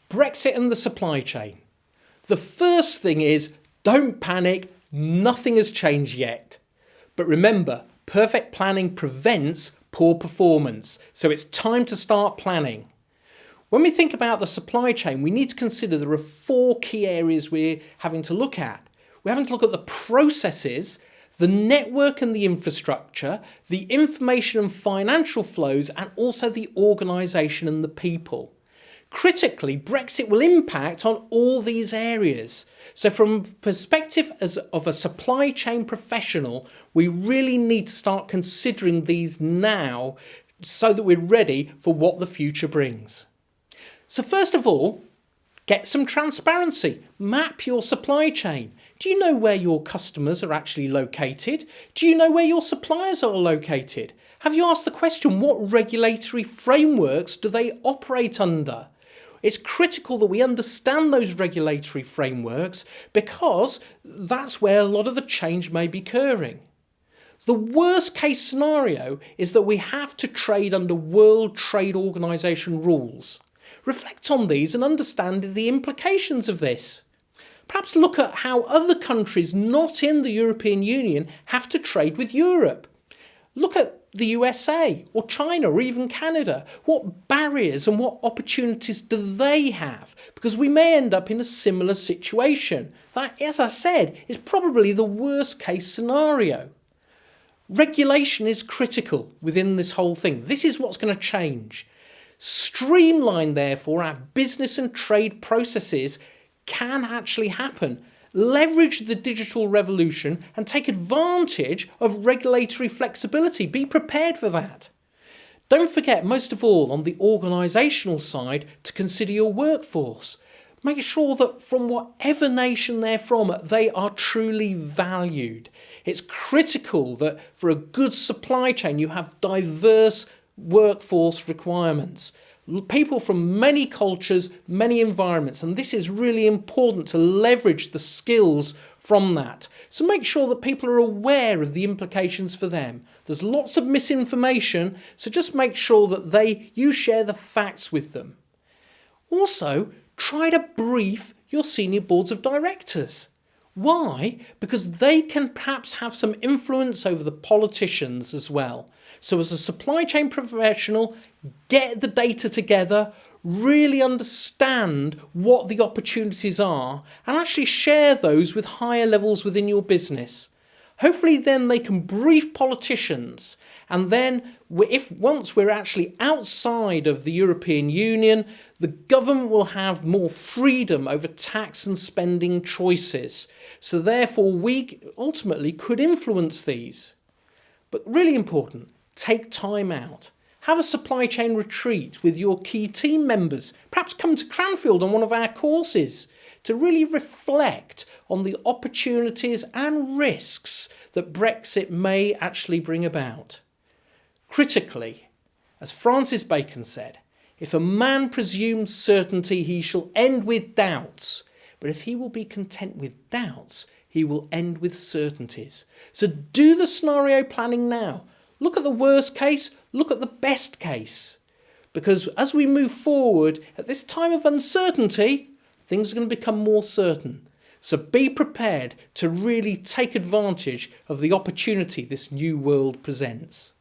Brexit and the supply chain. The first thing is, don't panic, nothing has changed yet. But remember, perfect planning prevents poor performance, so it's time to start planning. When we think about the supply chain, we need to consider there are 4 key areas we're having to look at. We're having to look at the processes, the network and the infrastructure, the information and financial flows, and also the organisation and the people. Critically, Brexit will impact on all these areas. So from the perspective of a supply chain professional, we really need to start considering these now so that we're ready for what the future brings. So first of all, get some transparency. Map your supply chain. Do you know where your customers are actually located? Do you know where your suppliers are located? Have you asked the question, what regulatory frameworks do they operate under? It's critical that we understand those regulatory frameworks because that's where a lot of the change may be occurring. The worst case scenario is that we have to trade under World Trade Organization rules. Reflect on these and understand the implications of this. Perhaps look at how other countries not in the European Union have to trade with Europe. Look at the USA or China or even Canada. What barriers and what opportunities do they have? Because we may end up in a similar situation. That, as I said, is probably the worst case scenario. Regulation is critical within this whole thing. This is what's going to change. Streamline, therefore, our business and trade processes can actually happen. Leverage the digital revolution and take advantage of regulatory flexibility. Be prepared for that. Don't forget, most of all, on the organisational side, to consider your workforce. Make sure that from whatever nation they're from, they are truly valued. It's critical that for a good supply chain, you have diverse workforce requirements. People from many cultures, many environments, and this is really important to leverage the skills from that. So make sure that people are aware of the implications for them. There's lots of misinformation, so just make sure that you share the facts with them. Also, try to brief your senior boards of directors. Why? Because they can perhaps have some influence over the politicians as well. So as a supply chain professional, get the data together, really understand what the opportunities are, and actually share those with higher levels within your business. Hopefully then they can brief politicians, and then once we're actually outside of the European Union, the government will have more freedom over tax and spending choices. So therefore we ultimately could influence these. But really important, take time out. Have a supply chain retreat with your key team members. Perhaps come to Cranfield on one of our courses to really reflect on the opportunities and risks that Brexit may actually bring about. Critically, as Francis Bacon said, if a man presumes certainty, he shall end with doubts. But if he will be content with doubts, he will end with certainties. So do the scenario planning now. Look at the worst case, look at the best case. Because as we move forward, at this time of uncertainty, things are going to become more certain. So be prepared to really take advantage of the opportunity this new world presents.